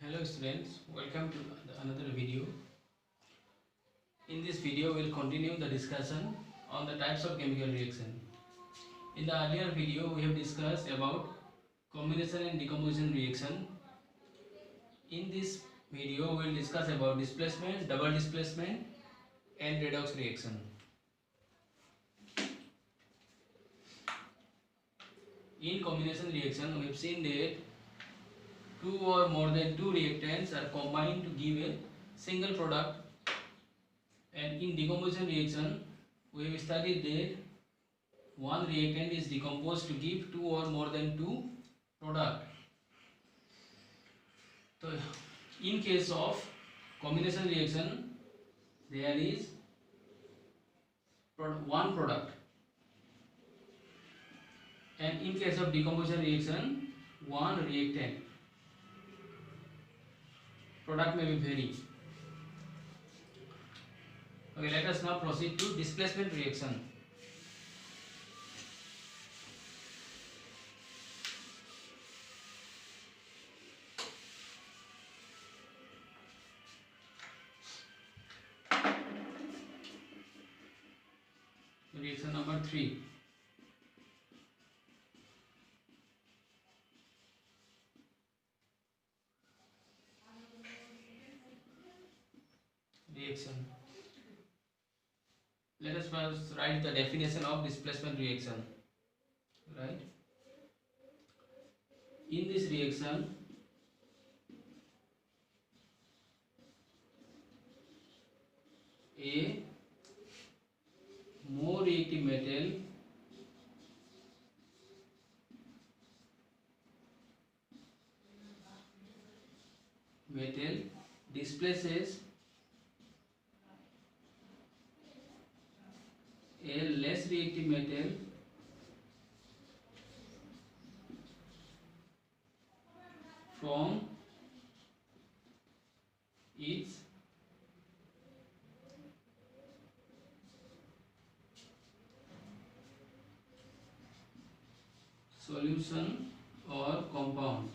Hello students, welcome to another video. In this video, we'll continue the discussion on the types of chemical reaction. In the earlier video, we have discussed about combination and decomposition reaction. In this video, we'll discuss about displacement, double displacement and redox reaction. In combination reaction, we have seen that two or more than two reactants are combined to give a single product, and in decomposition reaction we have studied that one reactant is decomposed to give two or more than two product. So in case of combination reaction there is one product, and in case of decomposition reaction one reactant. Product may be vary. Okay, let us now proceed to displacement reaction. Reaction number 3. Reaction. Let us first write the definition of displacement reaction. Right? In this reaction, a more reactive metal displaces a less reactive metal from its solution or compound.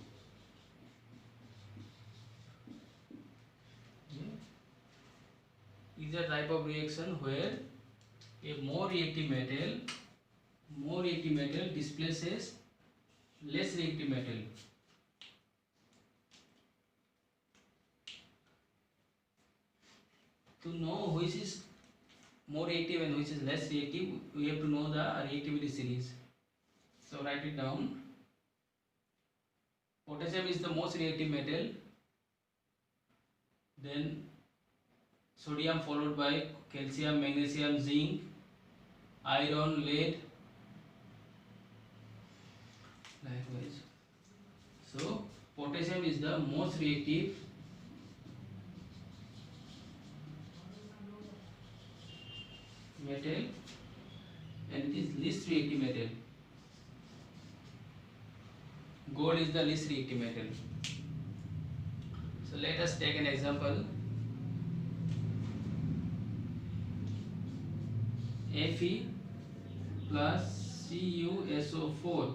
Is a type of reaction where a more reactive metal displaces less reactive metal. To know which is more reactive and which is less reactive, we have to know the reactivity series. So write it down. Potassium is the most reactive metal, then sodium followed by calcium, magnesium, zinc, iron, lead, likewise. So potassium is the most reactive metal and it is least reactive metal. Gold is the least reactive metal. So let us take an example. Fe plus CuSO4.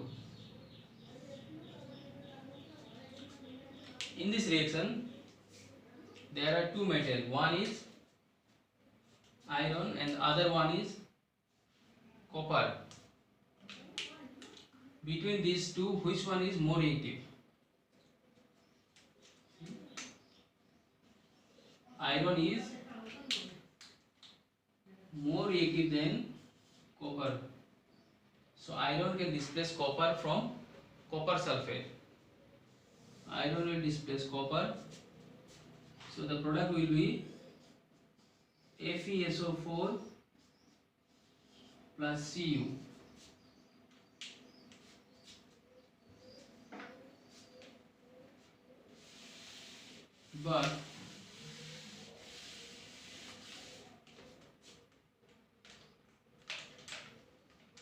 In this reaction there are two metals, one is iron and other one is copper. Between these two, which one is more reactive? Iron is more reactive than copper. So iron can displace copper from copper sulfate. Iron will displace copper. So the product will be FeSO4 plus Cu. But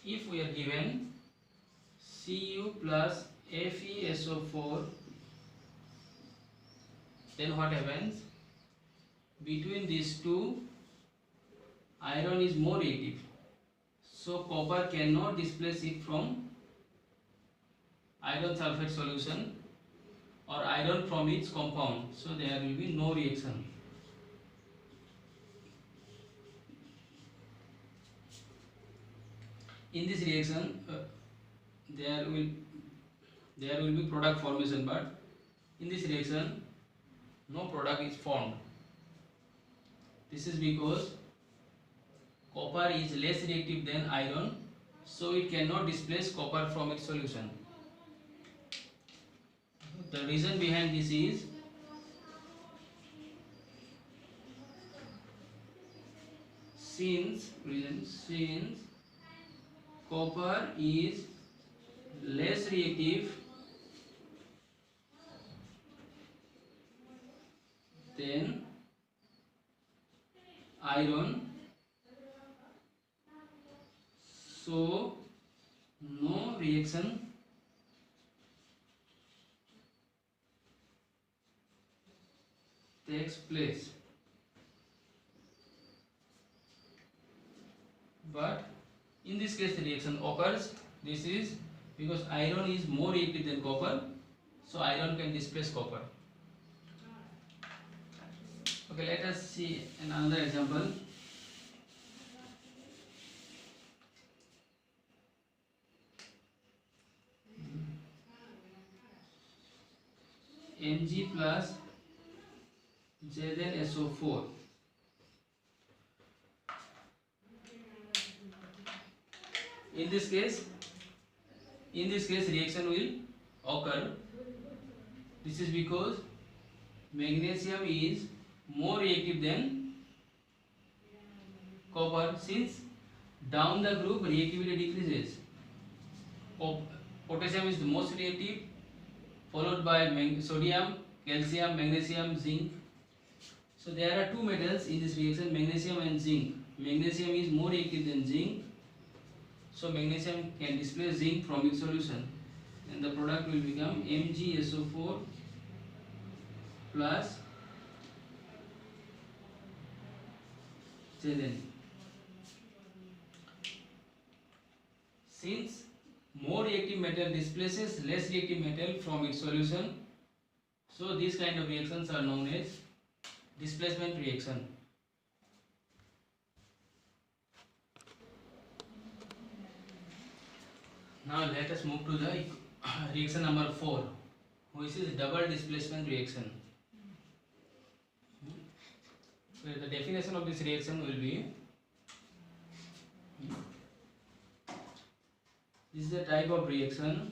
if we are given Cu plus FeSO4, then what happens? Between these two, iron is more reactive, so copper cannot displace it from iron sulfate solution or iron from its compound, so there will be no reaction. In this reaction there will be product formation, but in this reaction no product is formed. This is because copper is less reactive than iron, so it cannot displace copper from its solution. The reason behind this is since copper is less reactive than iron, so no reaction takes place. But in this case the reaction occurs. This is because iron is more reactive than copper, so iron can displace copper. Okay, let us see another example. Mg plus ZnSO4. In this case reaction will occur. This is because magnesium is more reactive than copper. Since down the group reactivity decreases, potassium is the most reactive, followed by sodium, calcium, magnesium, zinc. So there are two metals in this reaction, magnesium and zinc. Magnesium is more reactive than zinc, so magnesium can displace zinc from its solution, and the product will become MgSO4 plus Zn. Since more reactive metal displaces less reactive metal from its solution, so these kind of reactions are known as displacement reaction. Now let us move to the reaction number 4, which is double displacement reaction. Where the definition of this reaction will be, this is a type of reaction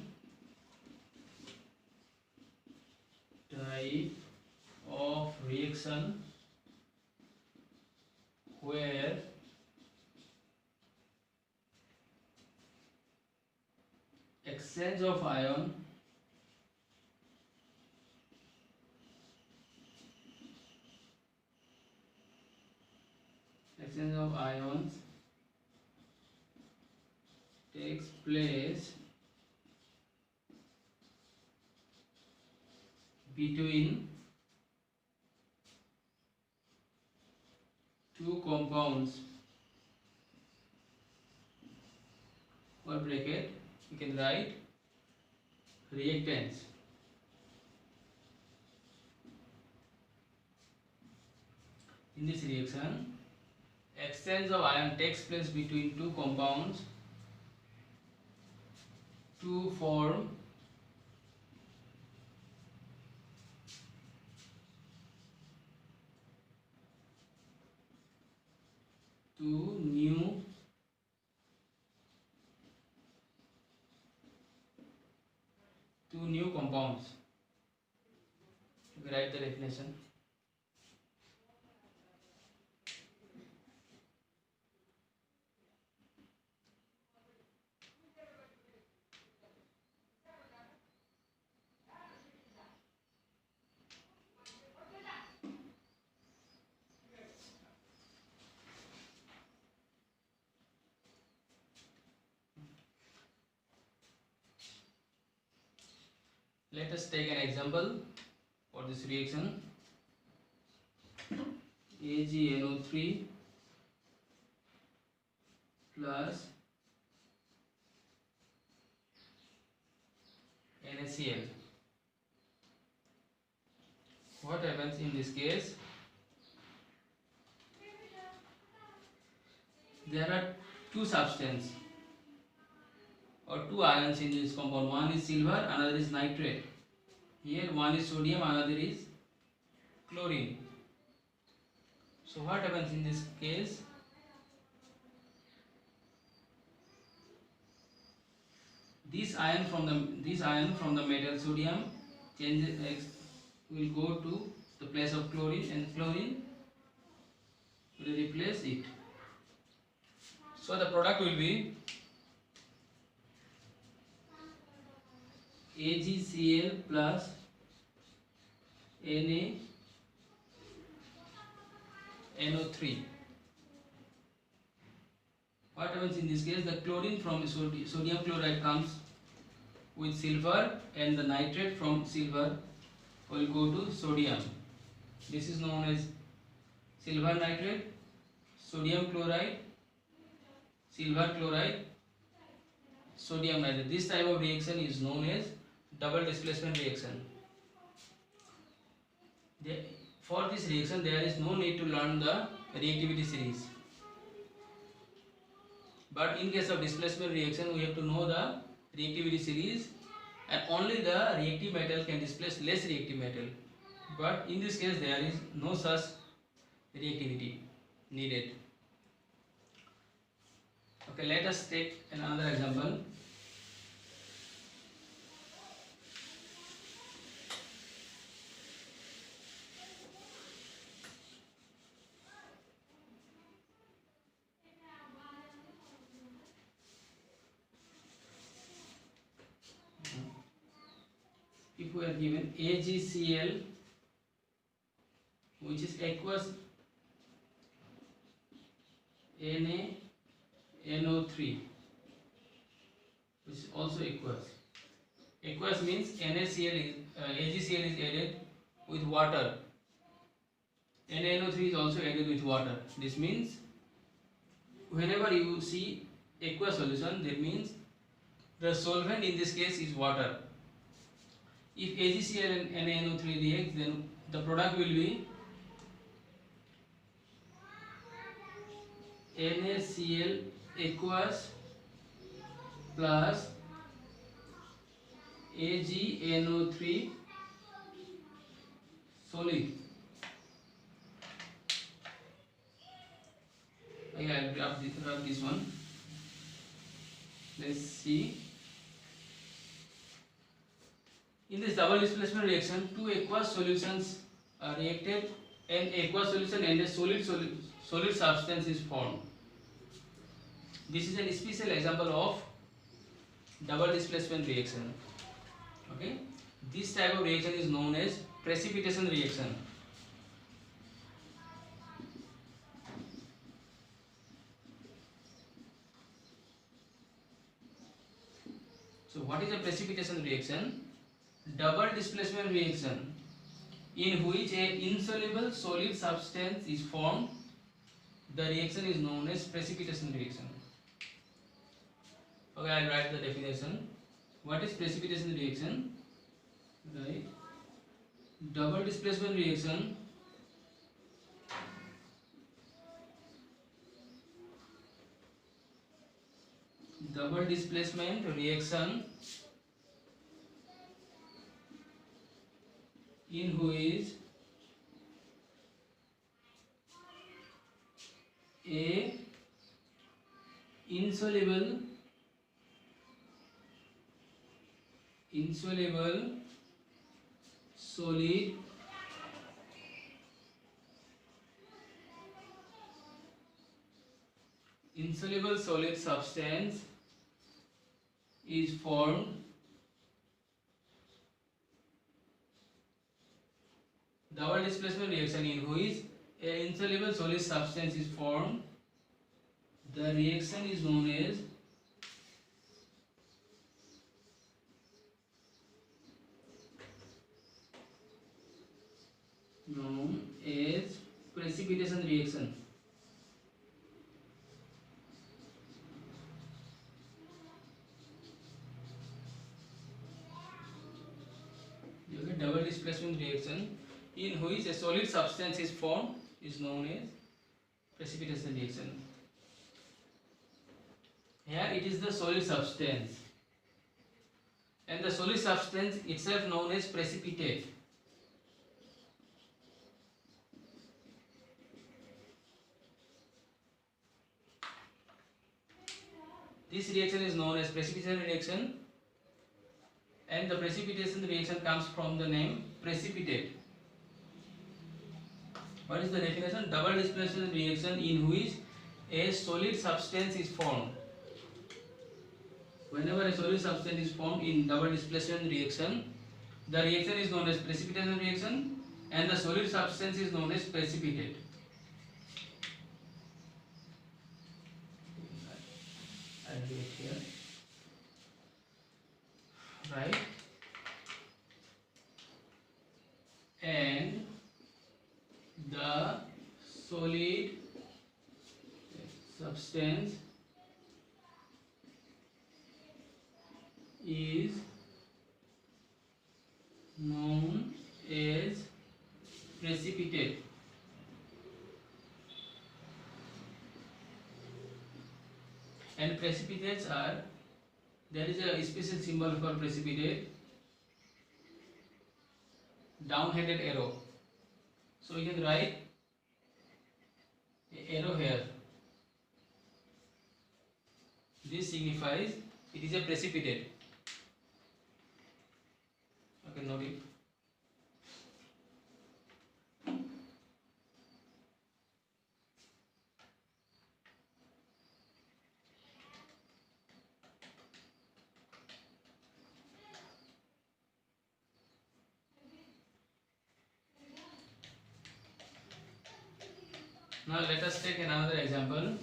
where exchange of ions takes place between two compounds, or bracket you can write reactants. In this reaction, exchange of ion takes place between two compounds to form two new compounds. You can write the definition. Let us take an example for this reaction. AgNO3 plus NaCl. what happens in this case? There are two substances or two ions in this compound. One is silver, another is nitrate. Here one is sodium, another is chlorine. So what happens in this case? This ion from the metal sodium will go to the place of chlorine, and chlorine will replace it. So the product will be AgCl plus NaNO3. What happens in this case? The chlorine from sodium chloride comes with silver, and the nitrate from silver will go to sodium. This is known as silver nitrate, sodium chloride, silver chloride, sodium nitrate. This type of reaction is known as double displacement reaction. For this reaction there is no need to learn the reactivity series. But in case of displacement reaction we have to know the reactivity series, and only the reactive metal can displace less reactive metal. But in this case there is no such reactivity needed. Okay, let us take another example. If we are given AgCl, which is aqueous NaNO3, which is also aqueous. Aqueous means AgCl is added with water. NaNO3 is also added with water. This means whenever you see aqueous solution, that means the solvent in this case is water. If AgCl and NaNO3 react, then the product will be NaCl aqueous plus AgNO3 solid. I will grab this one. Let's see. In this double displacement reaction, two aqueous solutions are reacted. An aqueous solution and a solid substance is formed. This is a special example of double displacement reaction. Okay, this type of reaction is known as precipitation reaction. So what is a precipitation reaction? Double displacement reaction in which a insoluble solid substance is formed. The reaction is known as precipitation reaction. Okay, I will write the definition. What is precipitation reaction? Right. Double displacement reaction in which a insoluble solid substance is formed. Double displacement reaction in which an insoluble solid substance is formed. The reaction is known as precipitation reaction. You get double displacement reaction in which a solid substance is formed is known as precipitation reaction. Here it is the solid substance, and the solid substance itself known as precipitate. This reaction is known as precipitation reaction, and the precipitation reaction comes from the name precipitate. What is the definition? Double displacement reaction in which a solid substance is formed. Whenever a solid substance is formed in double displacement reaction, the reaction is known as precipitation reaction, and the solid substance is known as precipitate. I'll do it here. Right. And the solid substance is known as precipitate. And precipitates are, there is a special symbol for precipitate, down-headed arrow. So you can write an arrow here. This signifies it is a precipitate. Okay, note it. Now let us take another example.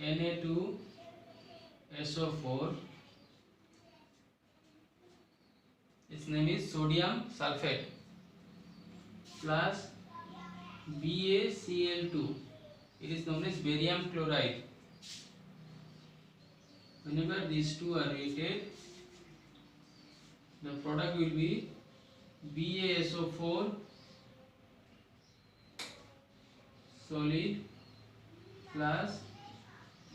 Na2SO4. Its name is sodium sulfate plus BaCl2. It is known as barium chloride. Whenever these two are reacted, the product will be BaSO4 solid plus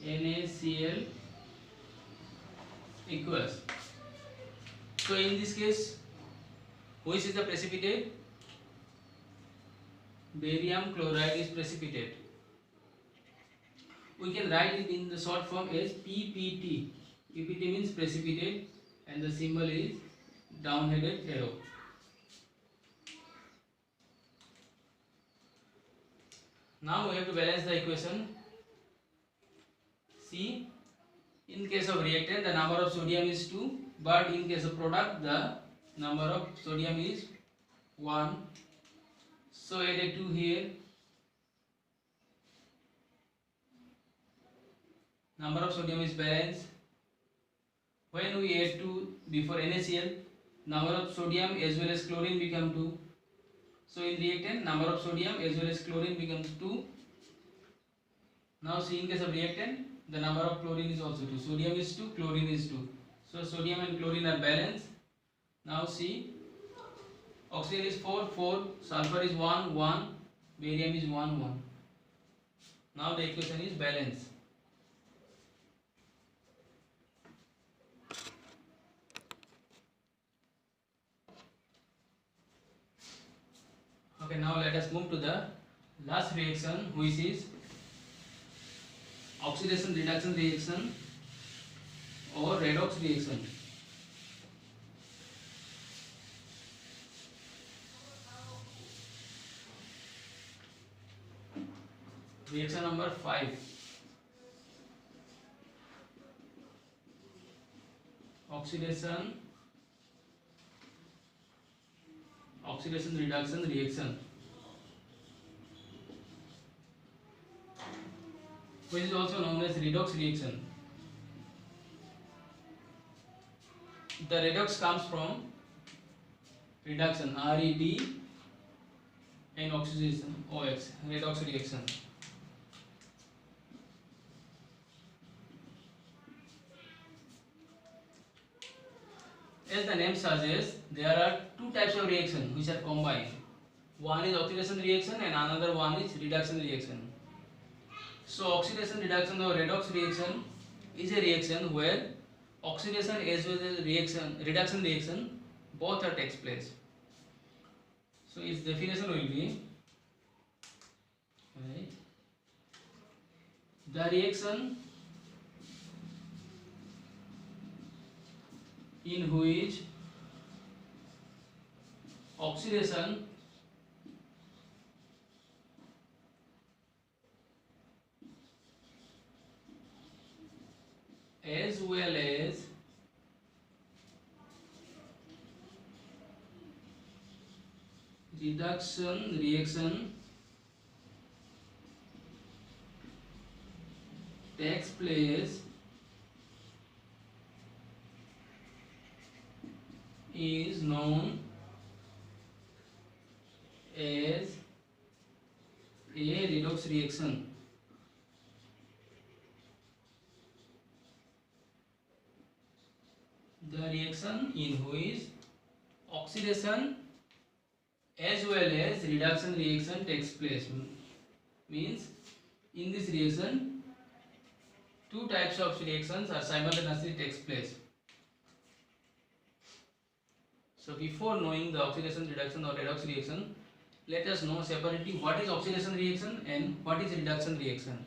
NaCl equals. So in this case, which is the precipitate? Barium chloride is precipitate. We can write it in the short form as PPT. PPT means precipitate, and the symbol is down-headed arrow. Now we have to balance the equation. See, in case of reactant, the number of sodium is 2, but in case of product, the number of sodium is 1. So add a 2 here. Number of sodium is balanced. When we add 2 before NaCl, number of sodium as well as chlorine become 2. So in reactant, number of sodium as well as chlorine becomes 2. Now see, in case of reactant, the number of chlorine is also 2. Sodium is 2, chlorine is 2. So sodium and chlorine are balanced. Now see, oxygen is 4, 4, sulfur is 1, 1, barium is 1, 1. Now the equation is balanced. Okay, now let us move to the last reaction, which is oxidation reduction reaction or redox reaction. Reaction number 5. Oxidation reduction reaction, which is also known as redox reaction. The redox comes from reduction, RED, and oxidation, OX, redox reaction. as the name suggests, there are two types of reaction which are combined. One is oxidation reaction and another one is reduction reaction. So oxidation reduction or redox reaction is a reaction where oxidation as well as reduction reaction both are takes place. So its definition will be the reaction in which oxidation as well as reduction reaction takes place is known as a redox reaction. The reaction in which oxidation as well as reduction reaction takes place means in this reaction two types of reactions are simultaneously takes place. So before knowing the oxidation reduction or redox reaction, let us know separately what is oxidation reaction and what is reduction reaction.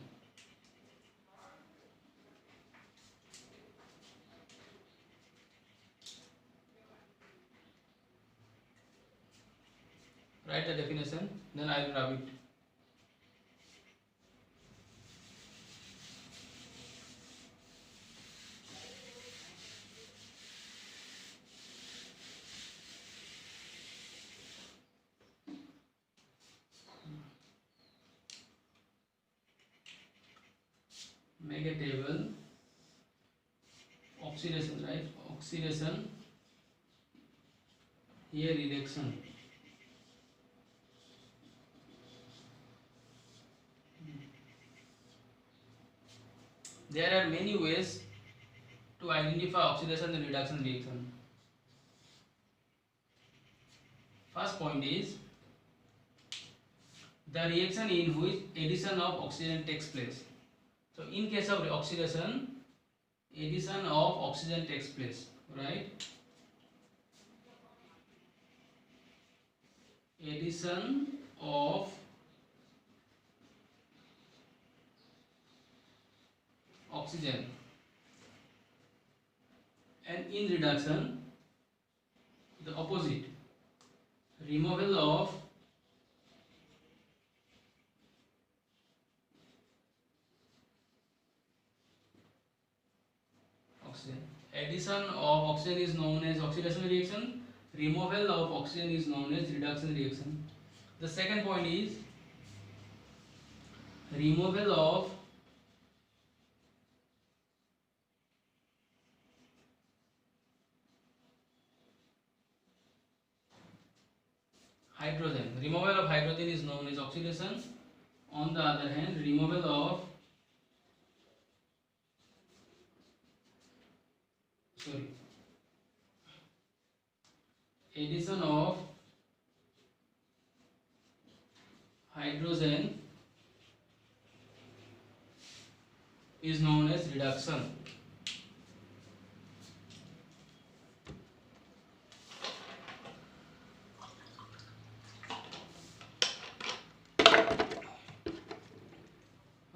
Write the definition, then I will rub it. Make a table. Oxidation, right? Oxidation. Here reduction. There are many ways to identify oxidation and reduction reaction. First point is the reaction in which addition of oxygen takes place. So in case of oxidation, addition of oxygen takes place, right? Addition of oxygen. And in reduction, the opposite, removal of oxygen. Addition of oxygen is known as oxidation reaction. Removal of oxygen is known as reduction reaction. The second point is removal of hydrogen. Removal of hydrogen is known as oxidation. On the other hand, removal of addition of hydrogen is known as reduction.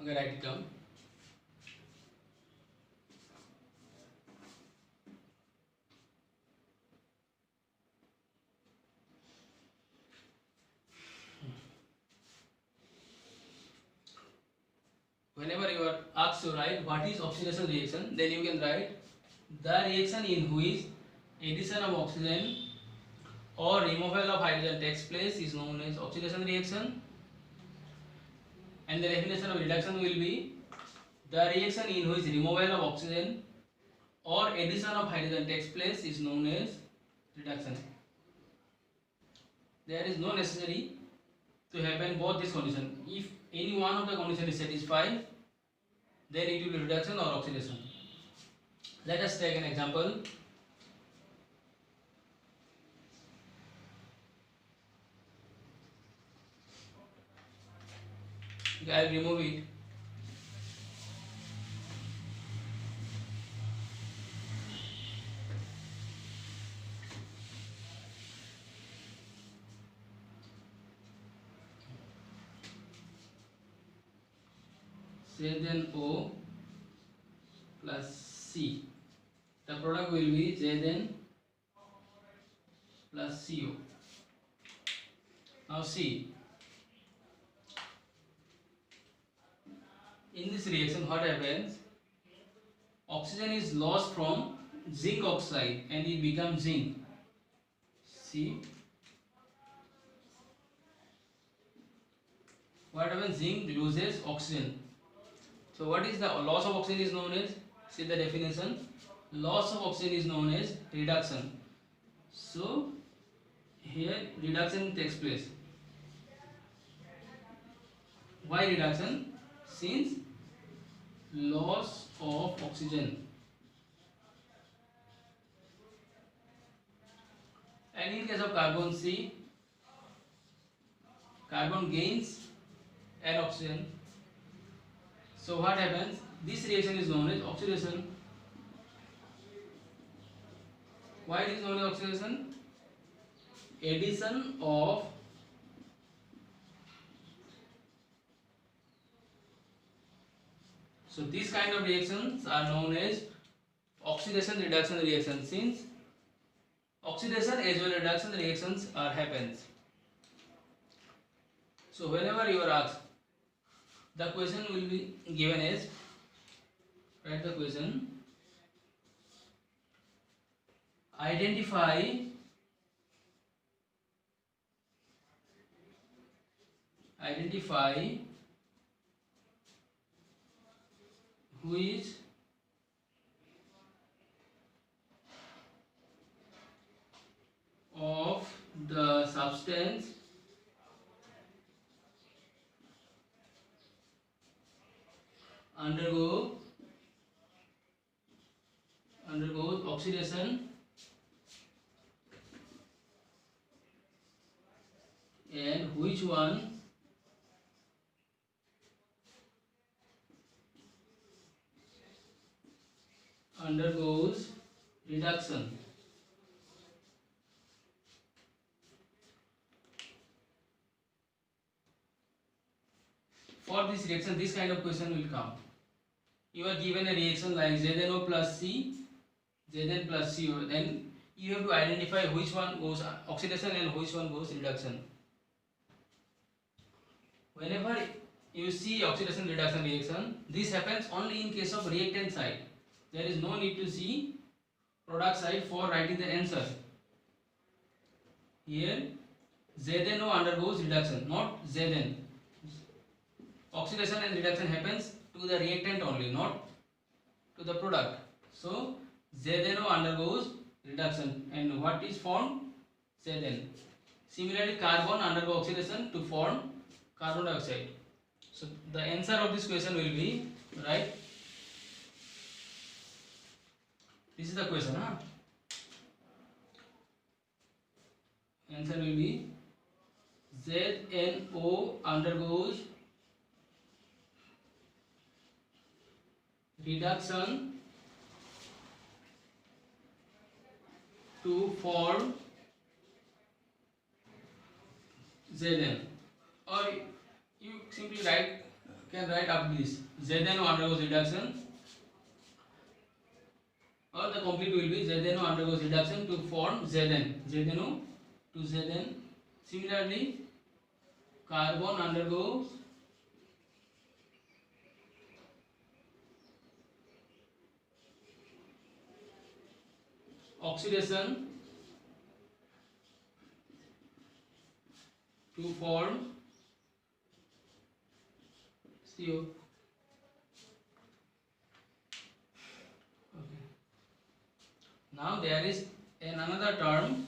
Okay, write it down. Whenever you are asked to write what is oxidation reaction, then you can write the reaction in which addition of oxygen or removal of hydrogen takes place is known as oxidation reaction. And the definition of reduction will be the reaction in which removal of oxygen or addition of hydrogen takes place is known as reduction. There is no necessary to happen both these conditions. If any one of the condition is satisfied, then it will be reduction or oxidation. Let us take an example. Okay, I'll remove it. ZnO plus C. The product will be Zn plus CO. Now see, in this reaction what happens? Oxygen is lost from zinc oxide and it becomes zinc. See, what happens? Zinc loses oxygen. So what is the loss of oxygen is known as? See the definition. Loss of oxygen is known as reduction. So here reduction takes place. Why reduction? Since loss of oxygen. And in case of carbon, see, carbon gains and oxygen. So what happens? This reaction is known as oxidation. Why it is known as oxidation? Addition of so these kind of reactions are known as oxidation reduction reaction, since oxidation as well as reduction reactions are happens. So whenever you are asked, the question will be given as, write the question, identify which of the substance undergoes oxidation and which one undergoes reduction. For this reaction, this kind of question will come. You are given a reaction like ZnO plus C, Zn plus CO, then you have to identify which one goes oxidation and which one goes reduction. Whenever you see oxidation reduction reaction, this happens only in case of reactant side. There is no need to see product side for writing the answer. Here ZnO undergoes reduction, not Zn. Oxidation and reduction happens to the reactant only, not to the product. So ZnO undergoes reduction, and what is formed? Zn. Similarly, carbon undergoes oxidation to form carbon dioxide. So the answer of this question will be, right? This is the question, huh? Answer will be ZnO undergoes reduction to form Zn, or you simply can write up this ZnO undergoes reduction, or the complete will be ZnO undergoes reduction to form Zn, ZnO to Zn. Similarly, carbon undergoes oxidation to form CO. Okay. Now there is another term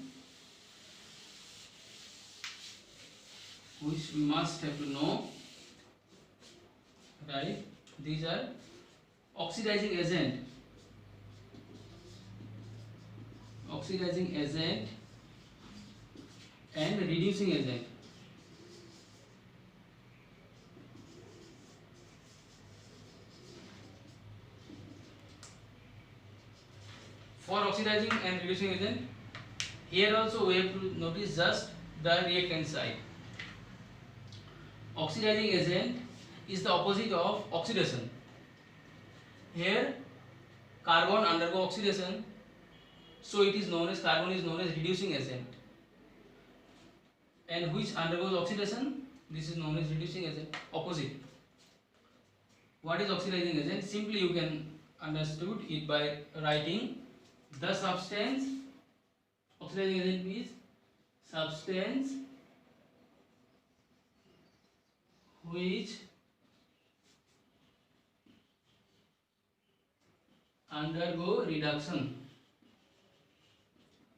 which we must have to know, right? These are oxidizing agent and reducing agent. for oxidizing and reducing agent, here also we have to notice just the reactant side. Oxidizing agent is the opposite of oxidation. Here carbon undergo oxidation, so it is known as carbon is known as reducing agent. And which undergoes oxidation, this is known as reducing agent. Opposite. What is oxidizing agent? Simply you can understood it by writing the substance. Oxidizing agent is substance which undergo reduction.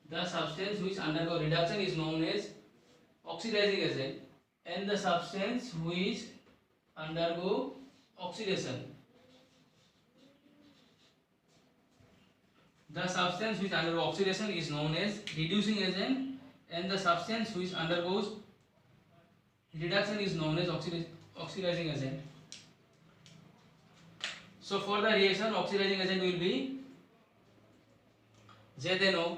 The substance which undergo reduction is known as oxidizing agent, and the substance which undergo oxidation. The substance which undergoes oxidation is known as reducing agent, and the substance which undergoes reduction is known as oxidizing agent. So for the reaction, oxidizing agent will be ZNO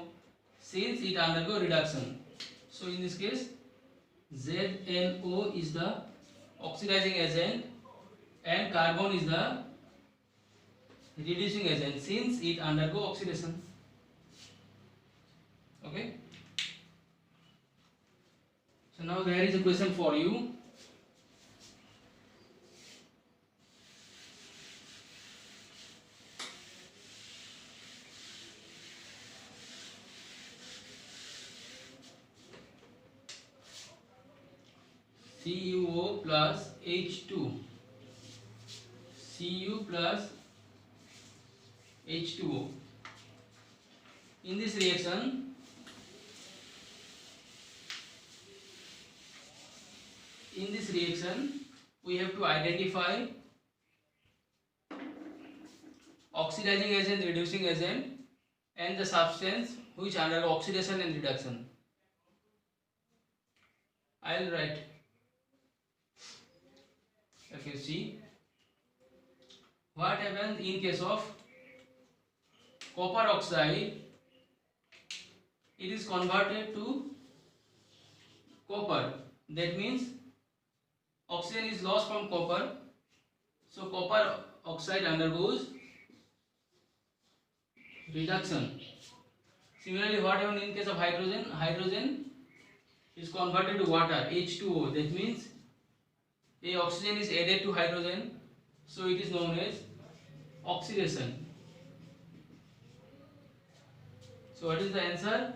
since it undergoes reduction. So in this case, ZNO is the oxidizing agent and carbon is the reducing agent since it undergo oxidation. Okay. So now there is a question for you. CuO plus H2. Cu plus H2O. In this reaction, we have to identify oxidizing agent, reducing agent, and the substance which undergo oxidation and reduction. I will write. Okay, see what happens in case of copper oxide. It is converted to copper. That means oxygen is lost from copper, so copper oxide undergoes reduction. Similarly, what happens in case of hydrogen? Hydrogen is converted to water, H2O. That means a oxygen is added to hydrogen, so it is known as oxidation. So what is the answer?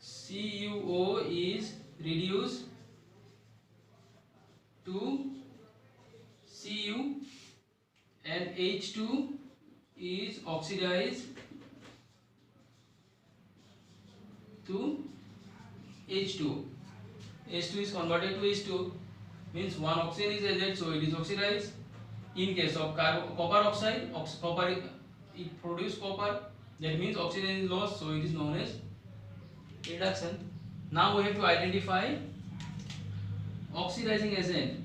CuO is reduced to Cu and H2 is oxidized to H2. H2 is converted to H2, means one oxygen is added, so it is oxidized. In case of copper oxide, copper it produces copper, that means oxygen is lost, so it is known as reduction. Now we have to identify oxidizing agent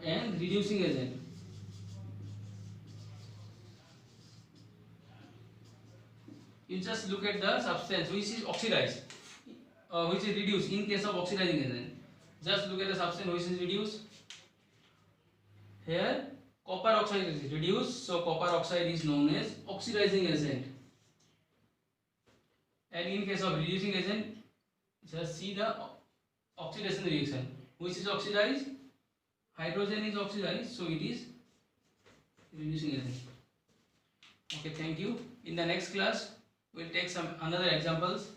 and reducing agent. You just look at the substance which is oxidized, which is reduced. In case of oxidizing agent, just look at the substance which is reduced. Here copper oxide is reduced, so copper oxide is known as oxidizing agent. And in case of reducing agent, just see the oxidation reaction. Which is oxidized? Hydrogen is oxidized, so it is reducing agent. Okay, thank you. In the next class, we'll take some another examples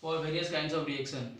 for various kinds of reaction.